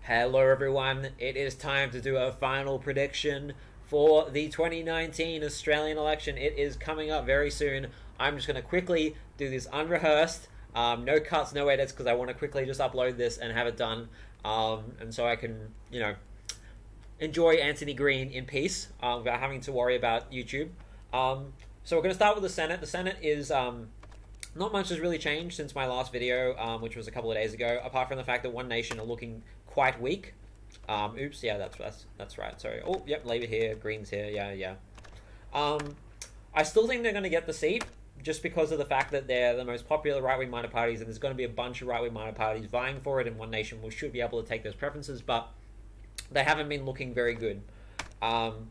Hello, everyone. It is time to do a final prediction for the 2019 Australian election. It is coming up very soon. I'm just going to quickly do this unrehearsed, no cuts, no edits, because I want to quickly just upload this and have it done, and so I can, enjoy Anthony Green in peace without having to worry about YouTube. So we're going to start with the Senate. The Senate is not much has really changed since my last video, which was a couple of days ago, apart from the fact that One Nation are looking quite weak. Oops, yeah, that's right. Sorry. Oh, yep, Labour here, Greens here. Yeah. I still think they're going to get the seat, just because of the fact that they're the most popular right-wing minor parties, and there's going to be a bunch of right-wing minor parties vying for it, and One Nation should be able to take those preferences, but they haven't been looking very good. And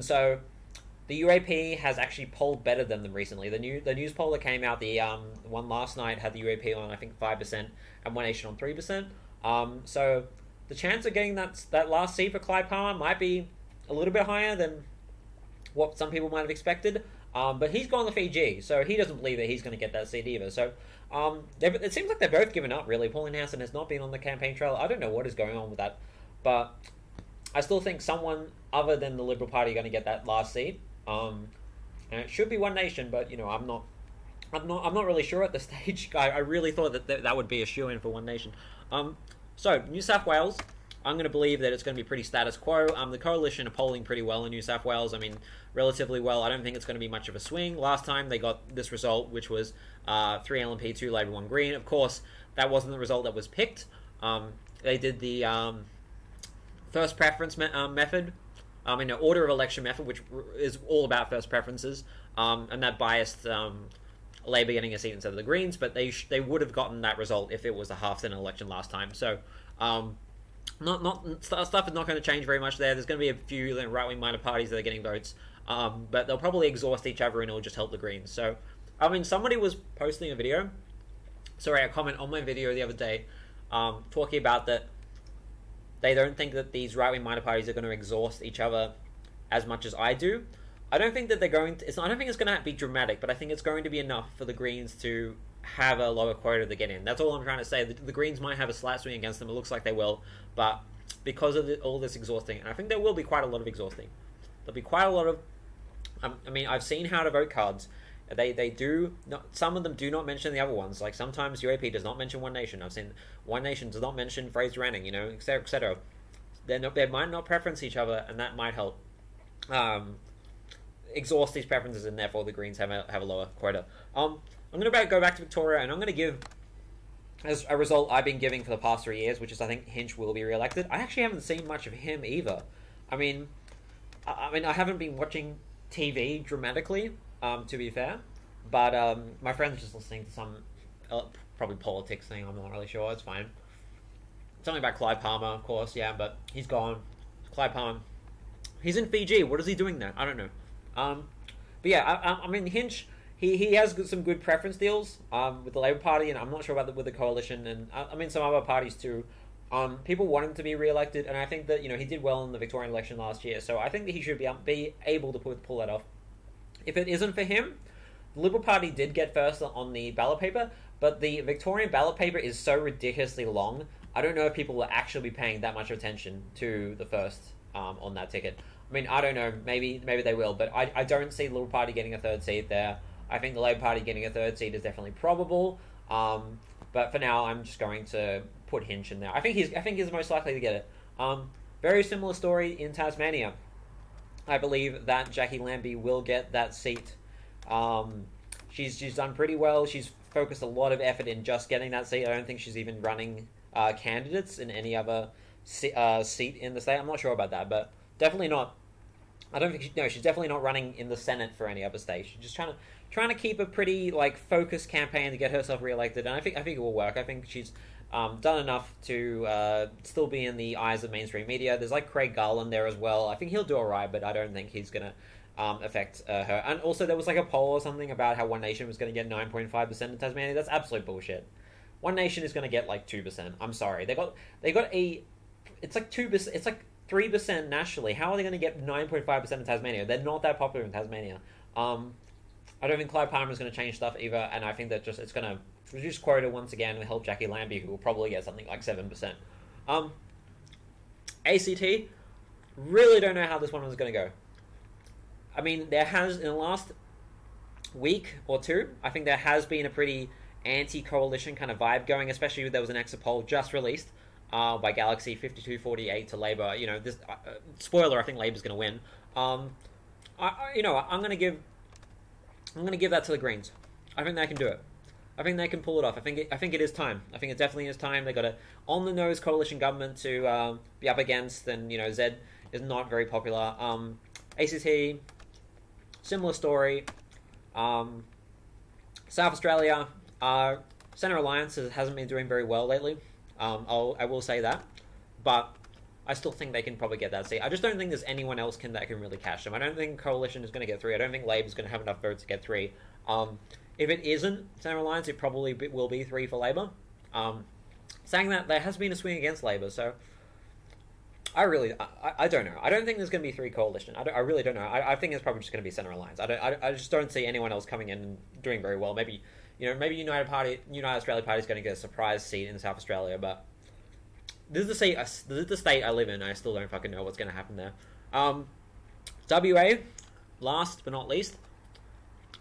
so the UAP has actually polled better than them recently. The news poll that came out, the one last night, had the UAP on, I think, 5% and One Nation on 3%. So the chance of getting that last seat for Clive Palmer might be a little bit higher than what some people might have expected. But he's gone to Fiji, so he doesn't believe that he's going to get that seat either. So it seems like they've both given up, really. Pauline Hanson has not been on the campaign trail. I don't know what is going on with that, but I still think someone other than the Liberal Party are going to get that last seat. And it should be One Nation, but I'm not really sure at this stage. I really thought that would be a shoo-in for One Nation. So New South Wales, I'm going to believe that it's going to be pretty status quo. The Coalition are polling pretty well in New South Wales. I mean, relatively well. I don't think it's going to be much of a swing. Last time they got this result, which was 3 LNP, 2 Labor, 1 Green. Of course, that wasn't the result that was picked. They did the first preference method. Order of election method, which is all about first preferences, and that biased Labor getting a seat instead of the Greens, but they would have gotten that result if it was a half-cent election last time. So, stuff is not going to change very much there. There's going to be a few right-wing minor parties that are getting votes, but they'll probably exhaust each other and it'll just help the Greens. So, somebody was posting a comment on my video the other day, talking about that they don't think that these right-wing minor parties are going to exhaust each other as much as I do. I don't think that they're going to... I don't think it's going to be dramatic, but I think it's going to be enough for the Greens to have a lower quota to get in. That's all I'm trying to say. The Greens might have a slight swing against them. It looks like they will. But because of all this exhausting, and I think there will be quite a lot of exhausting. There'll be quite a lot of... I've seen how to vote cards. They do not, some of them do not mention the other ones. Like sometimes UAP does not mention One Nation. I've seen One Nation does not mention Fraser Anning, etc., etc. They might not preference each other, and that might help exhaust these preferences, and therefore the Greens have a lower quota. I'm going to go back to Victoria, and I'm going to give, as a result I've been giving for the past 3 years, which is I think Hinch will be re-elected. I actually haven't seen much of him either. I haven't been watching TV dramatically, to be fair, but my friend's just listening to some probably politics thing. I'm not really sure. It's fine. Something about Clive Palmer, of course. Yeah, but he's gone. Clive Palmer, he's in Fiji. What is he doing there? I don't know. But yeah, Hinch. He has some good preference deals with the Labor Party, and I'm not sure about with the Coalition, and some other parties too. People want him to be re-elected, and I think that he did well in the Victorian election last year, so I think that he should be able to pull that off. If it isn't for him, the Liberal Party did get first on the ballot paper, but the Victorian ballot paper is so ridiculously long, I don't know if people will actually be paying that much attention to the first on that ticket. I don't know, maybe they will, but I don't see the Liberal Party getting a third seat there. I think the Labor Party getting a third seat is definitely probable, but for now I'm just going to put Hinch in there. I think he's most likely to get it. Very similar story in Tasmania. I believe that Jackie Lambie will get that seat. She's done pretty well. She's focused a lot of effort in just getting that seat. I don't think she's even running candidates in any other seat in the state. I'm not sure about that, but definitely not. I don't think she's definitely not running in the Senate for any other state. She's just trying to keep a pretty focused campaign to get herself re-elected, and I think it will work. I think she's done enough to still be in the eyes of mainstream media. There's Craig Garland there as well. I think he'll do alright, but I don't think he's gonna affect her. And also there was a poll or something about how One Nation was going to get 9.5% in Tasmania. That's absolute bullshit. One Nation is going to get 2%. I'm sorry. They got it's 2%. It's 3% nationally. How are they going to get 9.5% in Tasmania? They're not that popular in Tasmania. I don't think Clive Palmer is going to change stuff either, and I think that it's going to reduce quota once again and help Jackie Lambie, who will probably get something like 7%. ACT, really don't know how this one was going to go. I mean, there has, in the last week or two, I think there has been a pretty anti-coalition kind of vibe going, especially there was an exit poll just released by Galaxy, 52-48 to Labour. You know, this spoiler, I think Labour's going to win. I'm going to give that to the Greens. I think they can do it. I think they can pull it off. I think it is time. I think it definitely is time. They got a on-the-nose coalition government to be up against, and Zed is not very popular. ACT, similar story. South Australia, Centre Alliance hasn't been doing very well lately. I will say that, but I still think they can probably get that seat. I just don't think there's anyone else that can really catch them. I don't think Coalition is going to get 3. I don't think Labor's going to have enough votes to get 3. If it isn't Centre Alliance, it probably will be 3 for Labor. Saying that, there has been a swing against Labor, so I don't know. I don't think there's going to be 3 Coalition. I really don't know. I think it's probably just going to be Centre Alliance. I just don't see anyone else coming in and doing very well. Maybe United Australia Party is going to get a surprise seat in South Australia, but this is the state I live in. I still don't fucking know what's going to happen there. WA, last but not least,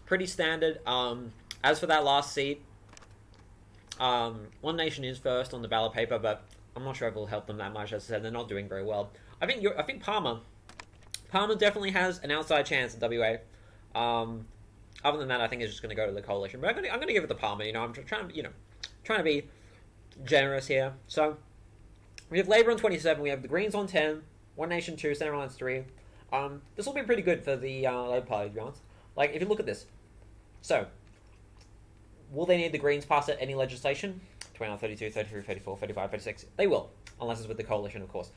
pretty standard. As for that last seat, One Nation is first on the ballot paper, but I'm not sure if it will help them that much. As I said, they're not doing very well. I think Palmer definitely has an outside chance at WA. Other than that, I think it's just going to go to the coalition. But I'm going to give it to Palmer. I'm trying to be generous here. So we have Labour on 27. We have the Greens on 10. One Nation 2. Centre Alliance 3. This will be pretty good for the Labour Party, to be honest. Like, if you look at this. So, will they need the Greens pass any legislation? 29, 32, 33, 34, 35, 36. They will, unless it's with the coalition, of course.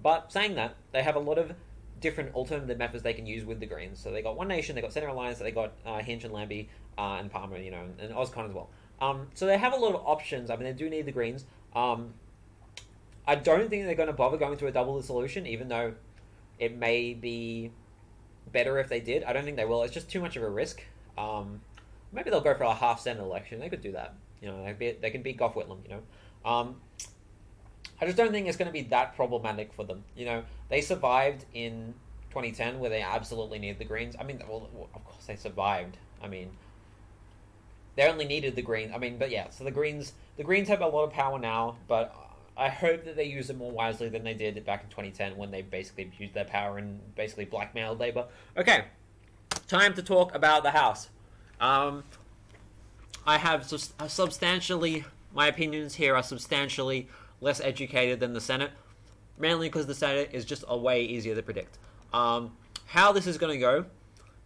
But saying that, they have a lot of different alternative methods they can use with the Greens. So they got One Nation, they got Centre Alliance, they got Hinch and Lambie, and Palmer, and Oscon as well. So they have a lot of options. I mean, they do need the Greens. I don't think they're going to bother going to a double dissolution, even though it may be better if they did. I don't think they will. It's just too much of a risk. Maybe they'll go for a half Senate election. They could do that. They can beat Gough Whitlam. I just don't think it's going to be that problematic for them. They survived in 2010 where they absolutely needed the Greens. I mean, well, of course they survived. I mean, they only needed the Greens. I mean, but yeah, so the Greens have a lot of power now, but I hope that they use it more wisely than they did back in 2010 when they basically used their power and basically blackmailed Labour. Okay, time to talk about the House. I have substantially, my opinions here are substantially less educated than the Senate, mainly because the Senate is just a way easier to predict. How this is going to go,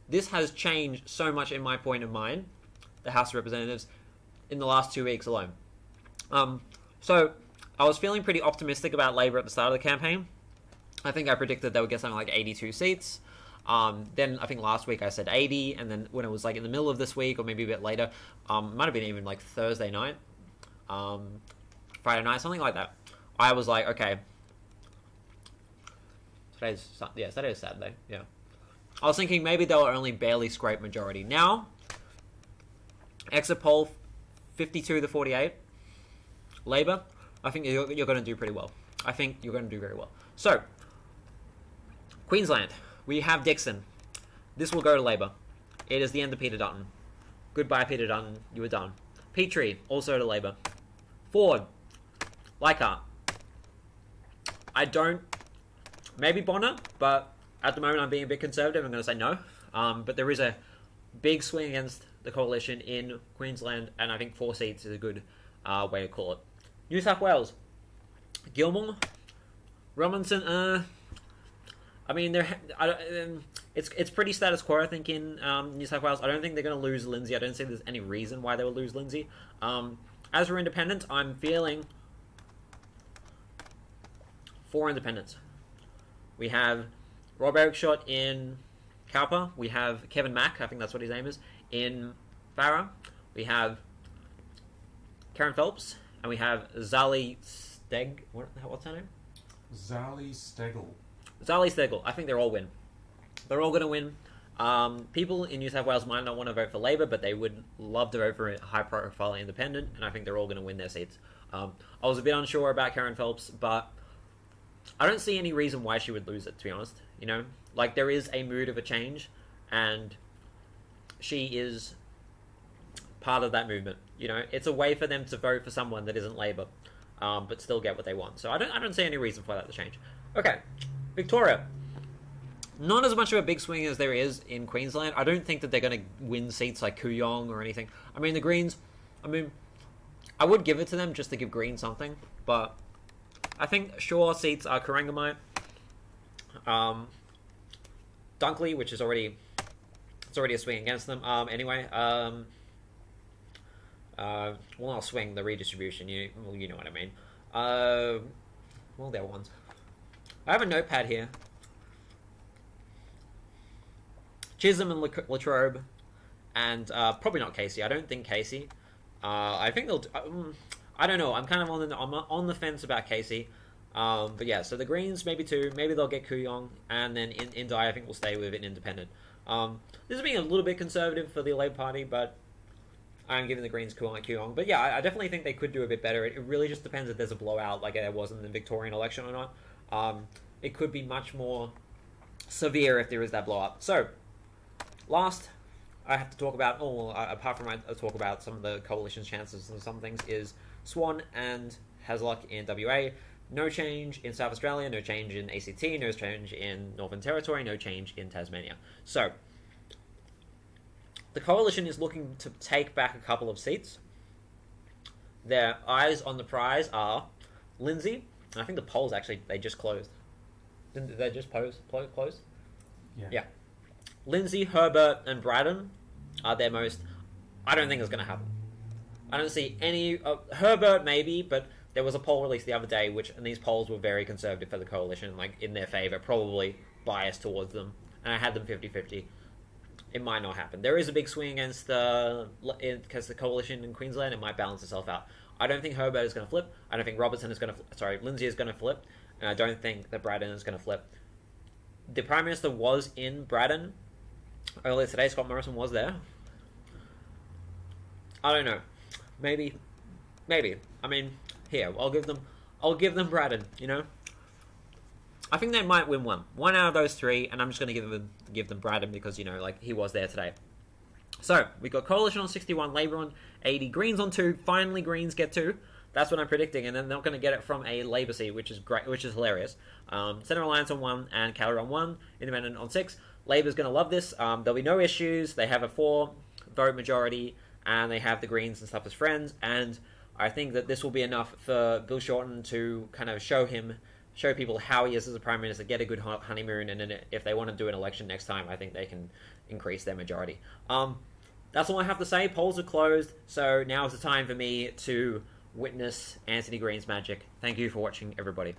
this has changed so much in my point of mind, the House of Representatives, in the last 2 weeks alone. So I was feeling pretty optimistic about Labour at the start of the campaign. I think I predicted they would get something like 82 seats. Then I think last week I said 80, and then when it was like in the middle of this week, or maybe a bit later, might have been even like Thursday night, Friday night, something like that, I was like, okay, Saturday is Saturday, yeah. I was thinking maybe they'll only barely scrape majority. Now, exit poll, 52-48, Labour, I think you're going to do pretty well. I think you're going to do very well. So, Queensland, we have Dixon. This will go to Labour. It is the end of Peter Dutton. Goodbye, Peter Dutton. You were done. Petrie, also to Labour. Ford, Leichhardt. Maybe Bonner, but at the moment I'm being a bit conservative. I'm going to say no. But there is a big swing against the coalition in Queensland, and I think 4 seats is a good way to call it. New South Wales, Gilmore, Robinson. I mean, it's pretty status quo, I think, in New South Wales. I don't think they're going to lose Lindsay. I don't see there's any reason why they will lose Lindsay. As for independents, I'm feeling 4 independents. We have Rob Erickshot in Cowper. We have Kevin Mack, I think that's what his name is, in Farah. We have Karen Phelps. And we have Zali Steg... What's her name? Zali Stegel. Zali Stegel. I think they'll all win. They're all going to win. People in New South Wales might not want to vote for Labour, but they would love to vote for a high-profile independent, and I think they're all going to win their seats. I was a bit unsure about Karen Phelps, but I don't see any reason why she would lose it, to be honest. You know, like there is a mood of a change, and she is part of that movement. You know, it's a way for them to vote for someone that isn't Labour, but still get what they want. So I don't see any reason for that to change. Okay, Victoria. Not as much of a big swing as there is in Queensland. I don't think that they're going to win seats like Kooyong or anything. I mean, the Greens, I would give it to them just to give Green something, but I think sure seats are Corangamite, Dunkley, which is already a swing against them. Anyway, well, not swing, the redistribution. You know what I mean. Well, there are ones. I have a notepad here. Chisholm and Latrobe, and probably not Casey. I don't think Casey. I think they'll. I don't know. I'm kind of on the fence about Casey. But yeah, so the Greens maybe 2. Maybe they'll get Kooyong, and then Indi I think will stay with an independent. This is being a little bit conservative for the Labour Party, but I'm giving the Greens Kooyong. But yeah, I definitely think they could do a bit better. It really just depends if there's a blowout like there was in the Victorian election or not. It could be much more severe if there is that blowout. So. Last, I have to talk about, apart from I talk about some of the coalition's chances and some things, is Swan and Hasluck in WA. No change in South Australia, no change in ACT, no change in Northern Territory, no change in Tasmania. So, the coalition is looking to take back a couple of seats. Their eyes on the prize are Lindsay, and I think the polls actually, they just closed. Didn't they just close? Yeah. Lindsay, Herbert, and Braddon are their most... I don't think it's going to happen. I don't see any... Herbert, maybe, but there was a poll released the other day, and these polls were very conservative for the coalition, like, in their favour, probably biased towards them, and I had them 50-50. It might not happen. There is a big swing against the coalition in Queensland. It might balance itself out. I don't think Herbert is going to flip. I don't think Robertson is going to... Lindsay is going to flip, and I don't think that Braddon is going to flip. The Prime Minister was in Braddon earlier today. Scott Morrison was there. I don't know. Maybe. I mean, here, I'll give them Braddon, you know? I think they might win one out of those 3, and I'm just going to give them Braddon because, you know, like, he was there today. So, we got Coalition on 61, Labour on 80, Greens on 2, finally Greens get 2. That's what I'm predicting, and then they're not going to get it from a Labour seat, which is great, which is hilarious. Centre Alliance on 1, and Calorie on 1, Independent on 6. Labour's going to love this. There'll be no issues. They have a 4-vote majority, and they have the Greens and stuff as friends, and I think that this will be enough for Bill Shorten to kind of show people how he is as a Prime Minister, get a good honeymoon, and then if they want to do an election next time, I think they can increase their majority. That's all I have to say. Polls are closed, so now is the time for me to witness Anthony Green's magic. Thank you for watching, everybody.